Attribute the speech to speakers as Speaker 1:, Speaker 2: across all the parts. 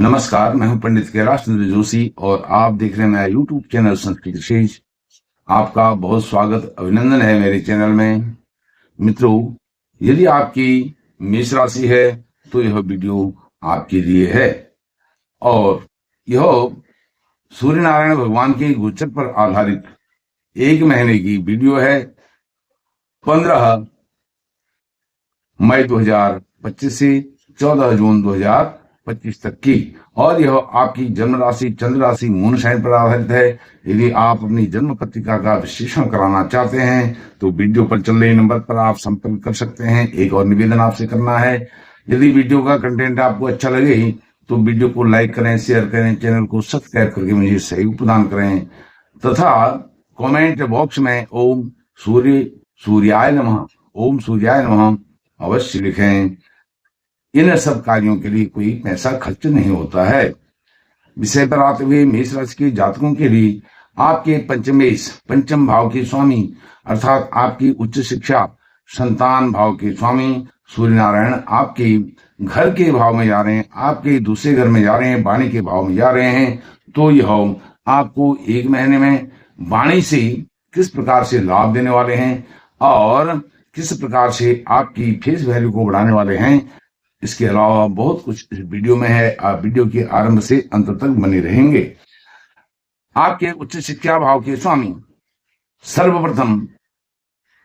Speaker 1: नमस्कार, मैं हूं पंडित कैलाश चंद्र जोशी और आप देख रहे हैं मेरा यूट्यूब चैनल संस्कृत विशेष। आपका बहुत स्वागत अभिनंदन है मेरे चैनल में। मित्रों, यदि आपकी मेष राशि है तो यह वीडियो आपके लिए है और यह सूर्य नारायण भगवान के गोचर पर आधारित एक महीने की वीडियो है। 15 मई 2025 से 14 जून 2025 तक की, और यह आपकी जन्म राशि, चंद्र राशि, मून साइन पर आधारित है। यदि आप अपनी जन्म पत्रिका का विश्लेषण कराना चाहते हैं तो वीडियो पर चल रहे नंबर पर आप संपर्क कर सकते हैं। एक और निवेदन आपसे करना है, यदि वीडियो का कंटेंट आपको अच्छा लगे तो वीडियो को लाइक करें, शेयर करें, चैनल को सब्सक्राइब करके मुझे सहयोग प्रदान करें तथा कमेंट बॉक्स में ओम सूर्याय नमः, ओम सूर्याय नमः अवश्य लिखें। इन सब कार्यों के लिए कोई पैसा खर्च नहीं होता है। विषय पर आते हुए मेष राशि के जातकों के लिए आपके पंचम भाव के स्वामी अर्थात आपकी उच्च शिक्षा, संतान भाव के स्वामी सूर्य नारायण आपके घर के भाव में जा रहे हैं, आपके दूसरे घर में जा रहे हैं, वाणी के भाव में जा रहे हैं। तो यह आपको एक महीने में वाणी से किस प्रकार से लाभ देने वाले हैं और किस प्रकार से आपकी फेस वैल्यू को बढ़ाने वाले हैं, इसके अलावा बहुत कुछ इस वीडियो में है। आप वीडियो के आरंभ से अंत तक बने रहेंगे। आपके उच्च शिक्षा भाव के स्वामी सर्वप्रथम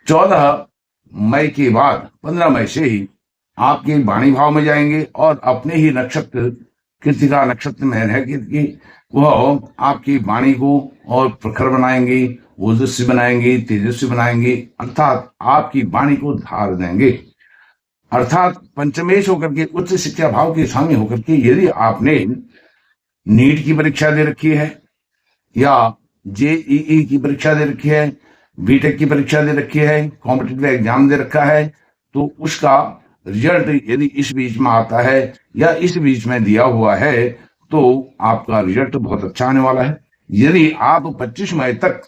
Speaker 1: 14 मई के बाद 15 मई से ही आपके वाणी भाव में जाएंगे और अपने ही नक्षत्र कृतिका नक्षत्र में रह के वह आपकी वाणी को और प्रखर बनाएंगे, ओजस्वी बनाएंगे, तेजस्वी बनाएंगे, अर्थात आपकी वाणी को धार देंगे। अर्थात पंचमेश होकर के, उच्च शिक्षा भाव के स्वामी होकर के, यदि आपने नीट की परीक्षा दे रखी है या जेईई की परीक्षा दे रखी है, बीटेक की परीक्षा दे रखी है, कॉम्पिटिटिव एग्जाम दे रखा है, तो उसका रिजल्ट यदि इस बीच में आता है या इस बीच में दिया हुआ है तो आपका रिजल्ट बहुत अच्छा आने वाला है। यदि आप 25 मई तक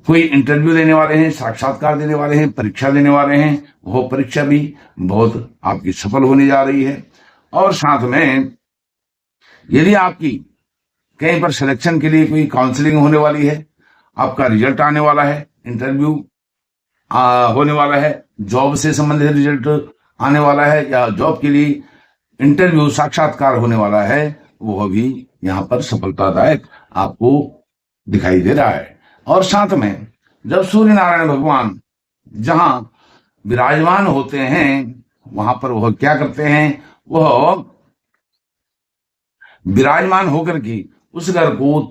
Speaker 1: कोई इंटरव्यू देने वाले हैं, साक्षात्कार देने वाले हैं, परीक्षा देने वाले हैं, वो परीक्षा भी बहुत आपकी सफल होने जा रही है। और साथ में यदि आपकी कहीं पर सिलेक्शन के लिए कोई काउंसलिंग होने वाली है, आपका रिजल्ट आने वाला है, इंटरव्यू होने वाला है, जॉब से संबंधित रिजल्ट आने वाला है या जॉब के लिए इंटरव्यू साक्षात्कार होने वाला है, वह भी यहाँ पर सफलतादायक आपको दिखाई दे रहा है। और साथ में जब सूर्य नारायण भगवान जहां विराजमान होते हैं वहां पर वह क्या करते हैं, वह विराजमान होकर के उस घर को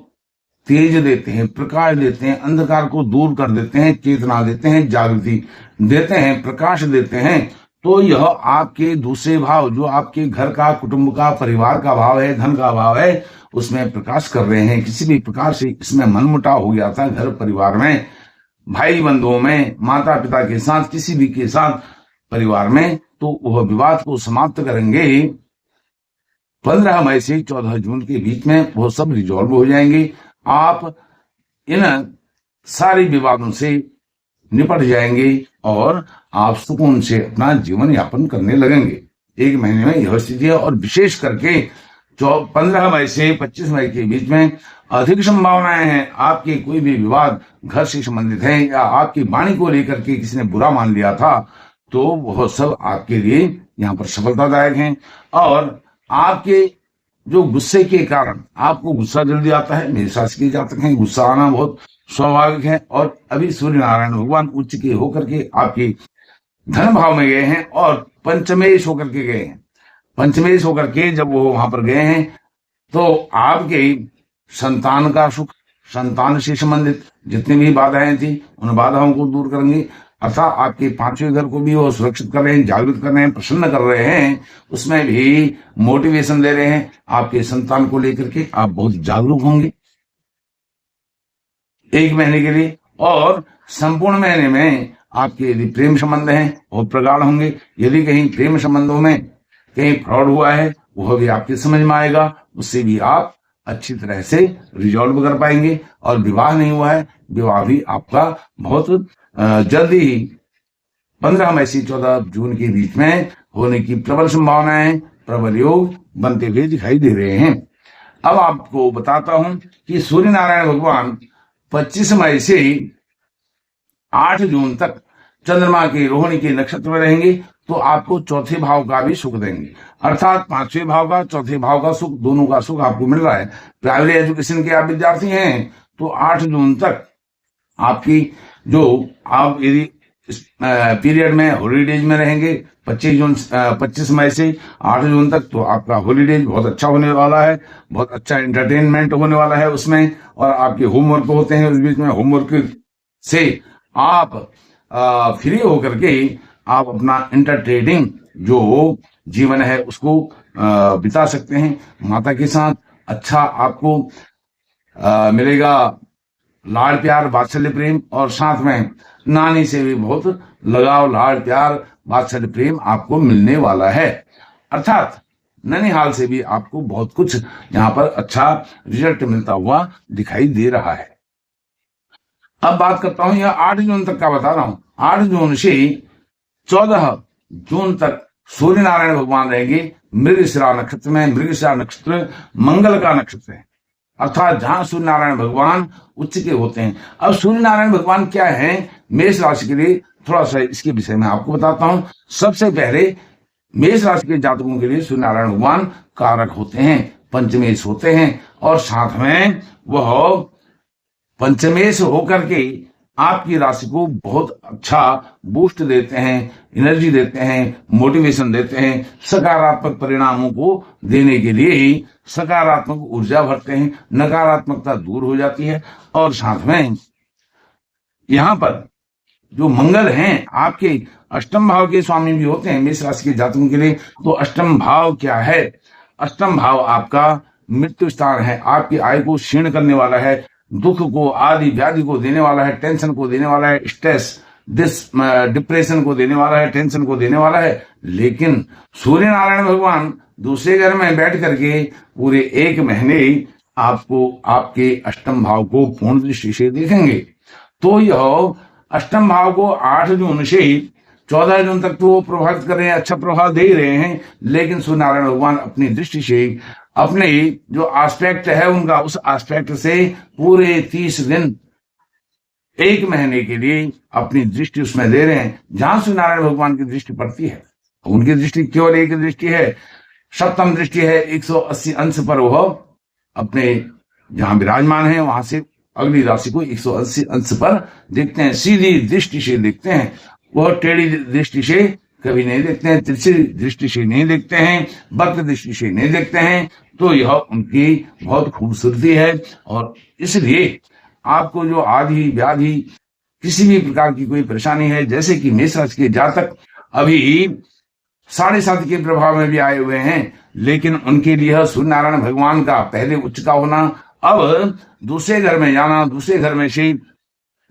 Speaker 1: तेज देते हैं, प्रकाश देते हैं, अंधकार को दूर कर देते हैं, चेतना देते हैं, जागृति देते हैं, प्रकाश देते हैं। तो यह आपके दूसरे भाव, जो आपके घर का, कुटुंब का, परिवार का भाव है, धन का भाव है, उसमें प्रकाश कर रहे हैं। किसी भी प्रकार से इसमें मनमुटाव हो गया था घर परिवार में, भाई बंधुओं में, माता पिता के साथ, किसी भी के साथ परिवार में, तो वह विवाद को समाप्त करेंगे। 15 मई से 14 जून के बीच में वो सब रिजॉल्व हो जाएंगे। आप इन सारे विवादों से निपट जाएंगे और आप सुकून से अपना जीवन यापन करने लगेंगे। एक महीने में यह स्थिति है। और विशेष करके 15 मई से 25 मई के बीच में अधिक संभावनाएं हैं आपके कोई भी विवाद घर से संबंधित है या आपकी वाणी को लेकर के किसी ने बुरा मान लिया था, तो वह सब आपके लिए यहाँ पर सफलतादायक हैं। और आपके जो गुस्से के कारण आपको गुस्सा जल्दी आता है, मेष राशि के जातक हैं, गुस्सा आना बहुत स्वाभाविक है। और अभी सूर्य नारायण भगवान उच्च के होकर के आपके धन भाव में गए हैं और पंचमेश होकर के गए हैं। पंचमेश होकर के जब वो वहां पर गए हैं तो आपके संतान का सुख, संतान से संबंधित जितनी भी बाधाएं थी उन बाधाओं को दूर करेंगे। अर्थात आपके 5वें घर को भी वो सुरक्षित कर रहे हैं, जागृत कर रहे हैं, प्रसन्न कर रहे हैं, उसमें भी मोटिवेशन दे रहे हैं। आपके संतान को लेकर के आप बहुत जागरूक होंगे एक महीने के लिए। और संपूर्ण महीने में आपके यदि प्रेम संबंध हैं वो प्रगाढ़ होंगे। यदि कहीं प्रेम संबंधों में कहीं फ्रॉड हुआ है वह भी आपके समझ में आएगा, उससे भी आप अच्छी तरह से रिजॉल्व कर पाएंगे। और विवाह नहीं हुआ है, विवाह भी आपका बहुत जल्दी ही 15 मई से 14 जून के बीच में होने की प्रबल संभावना है। प्रबल योग बनते हुए दिखाई दे रहे हैं। अब आपको बताता हूं कि सूर्य नारायण भगवान 25 मई से 8 जून तक चंद्रमा के रोहिणी के नक्षत्र में रहेंगे, तो आपको चौथे भाव का भी सुख देंगे, अर्थात पांचवें भाव का, चौथे भाव का सुख, दोनों का सुख आपको मिल रहा है। प्राइमरी एजुकेशन के आप विद्यार्थी हैं तो 8 जून तक आपकी जो आप यदि पीरियड में हॉलीडेज में रहेंगे 25 मई से 8 जून तक, तो आपका हॉलीडेज बहुत अच्छा होने वाला है, बहुत अच्छा एंटरटेनमेंट होने वाला है उसमें। और आपके होमवर्क होते हैं उस बीच में, होमवर्क से आप फ्री होकर के आप अपना एंटरटेनिंग जो जीवन है उसको बिता सकते हैं। माता के साथ अच्छा आपको मिलेगा लाड़ प्यार वात्सल्य प्रेम, और साथ में नानी से भी बहुत लगाव लाड़ प्यार वात्सल्य प्रेम आपको मिलने वाला है। अर्थात ननिहाल से भी आपको बहुत कुछ यहाँ पर अच्छा रिजल्ट मिलता हुआ दिखाई दे रहा है। अब बात करता हूं, यह 8 जून तक का बता रहा हूं। 8 जून से 14 जून तक सूर्य नारायण भगवान रहेंगे मृगशिरा नक्षत्र में। मृगशिरा नक्षत्र मंगल का नक्षत्र है, अर्थात जहां सूर्य नारायण भगवान उच्च के होते हैं। अब सूर्य नारायण भगवान क्या है मेष राशि के लिए, थोड़ा सा इसके विषय में आपको बताता हूं। सबसे पहले मेष राशि के जातकों के लिए सूर्य नारायण भगवान कारक होते हैं, पंचमेश होते हैं, और साथ में वह पंचमेश होकर के आपकी राशि को बहुत अच्छा बूस्ट देते हैं, एनर्जी देते हैं, मोटिवेशन देते हैं, सकारात्मक परिणामों को देने के लिए ही सकारात्मक ऊर्जा भरते हैं, नकारात्मकता दूर हो जाती है। और साथ में यहां पर जो मंगल हैं आपके अष्टम भाव के स्वामी भी होते हैं मेष राशि के जातकों के लिए। तो अष्टम भाव क्या है? अष्टम भाव आपका मृत्यु स्थान है, आपकी आयु को क्षीण करने वाला है, दुख को, आदि व्याधि को देने वाला है, टेंशन को देने वाला है, स्ट्रेस डिप्रेशन को देने वाला है, टेंशन को देने वाला है। लेकिन सूर्य नारायण भगवान दूसरे घर में बैठ करके पूरे 1 महीने आपको आपके अष्टम भाव को पूर्ण दृष्टि से देखेंगे। तो यह अष्टम भाव को 8 जून से 14 जून तक तो वो प्रभावित कर रहे हैं, अच्छा प्रभाव दे रहे हैं। लेकिन सूर्य नारायण भगवान अपनी दृष्टि से अपने जो एस्पेक्ट है उनका, उस एस्पेक्ट से पूरे 30 दिन 1 महीने के लिए अपनी दृष्टि उसमें दे रहे हैं। जहां सूर्य नारायण भगवान की दृष्टि पड़ती है, उनकी दृष्टि केवल एक दृष्टि है, सप्तम दृष्टि है, 180 अंश पर वह अपने जहां विराजमान है वहां से अगली राशि को 180 अंश पर देखते हैं, सीधी दृष्टि से देखते हैं। वह टेढ़ी दृष्टि से कभी नहीं देखते हैं, तिरछी दृष्टि से नहीं देखते हैं, वक्र दृष्टि से नहीं देखते हैं। तो यह उनकी बहुत खूबसूरती है। और इसलिए आपको जो आदि व्याधि किसी भी प्रकार की कोई परेशानी है, जैसे कि मेष राशि के जातक अभी 7.5 के प्रभाव में भी आए हुए हैं, लेकिन उनके लिए सूर्य नारायण भगवान का पहले उच्च का होना, अब दूसरे घर में जाना, दूसरे घर में से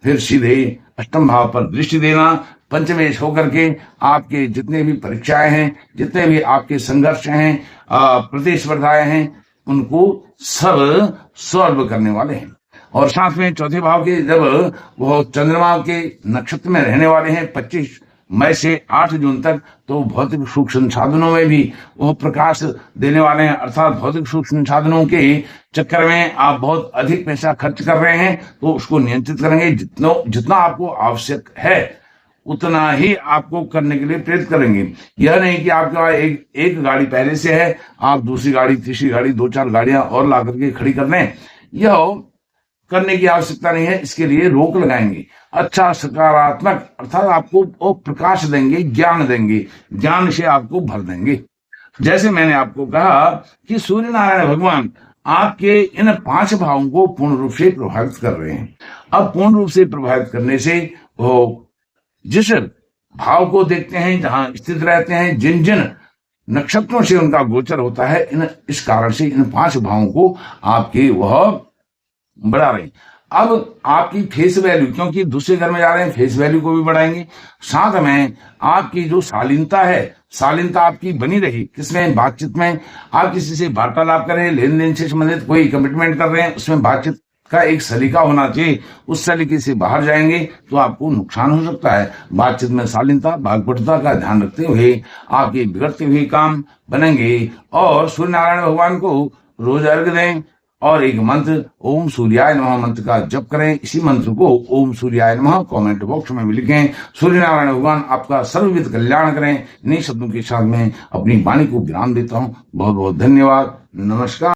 Speaker 1: फिर सीधे अष्टम भाव पर दृष्टि देना, पंचमेश होकर के आपके जितने भी परीक्षाएं हैं, जितने भी आपके संघर्ष हैं, प्रतिस्पर्धाएं हैं, उनको सब सॉल्व करने वाले हैं। और साथ में चौथे भाव के जब वो चंद्रमा के नक्षत्र में रहने वाले हैं 25 मई से 8 जून तक, तो भौतिक सुख संसाधनों में भी वो प्रकाश देने वाले हैं। अर्थात भौतिक सुख संसाधनों के चक्कर में आप बहुत अधिक पैसा खर्च कर रहे हैं, तो उसको नियंत्रित करेंगे। जितना आपको आवश्यक है उतना ही आपको करने के लिए प्रेरित करेंगे। यह नहीं कि आपके पास एक गाड़ी पहले से है, आप दूसरी गाड़ी, तीसरी गाड़ी, 2-4 गाड़ियां और ला करके खड़ी कर लें, यह करने की आवश्यकता नहीं है। इसके लिए रोक लगाएंगे, अच्छा सकारात्मक, अर्थात आपको वो प्रकाश देंगे, ज्ञान देंगे, ज्ञान से आपको भर देंगे। जैसे मैंने आपको कहा कि सूर्य नारायण भगवान आपके इन 5 भावों को पूर्ण रूप से प्रभावित कर रहे हैं। अब पूर्ण रूप से प्रभावित करने से वो जिस भाव को देखते हैं, जहां स्थित रहते हैं, जिन जिन नक्षत्रों से उनका गोचर होता है, इस कारण से इन 5 भावों को आपके वह बढ़ा रहे हैं। अब आपकी फेस वैल्यू, क्योंकि दूसरे घर में जा रहे हैं, फेस वैल्यू को भी बढ़ाएंगे। साथ में आपकी जो शालीनता है, शालीनता आपकी बनी रही, किसमें? बातचीत में। आप किसी से वार्तालाप करें, लेन देन से संबंधित कोई कमिटमेंट कर रहे हैं, उसमें बातचीत का एक सलीका होना चाहिए। उस सलीके से बाहर जाएंगे तो आपको नुकसान हो सकता है। बातचीत में शालीनता, भागपटुता का ध्यान रखते हुए आपके बिगड़ते हुए काम बनेंगे। और सूर्य नारायण भगवान को रोज अर्घ दें और एक मंत्र ओम सूर्याय नमः मंत्र का जप करें। इसी मंत्र को ओम सूर्याय नमः कमेंट बॉक्स में भी लिखें। सूर्य नारायण भगवान आपका सर्वविध कल्याण करें। इन्हीं शब्दों के साथ में अपनी वाणी को विराम देता हूं। बहुत बहुत धन्यवाद। नमस्कार।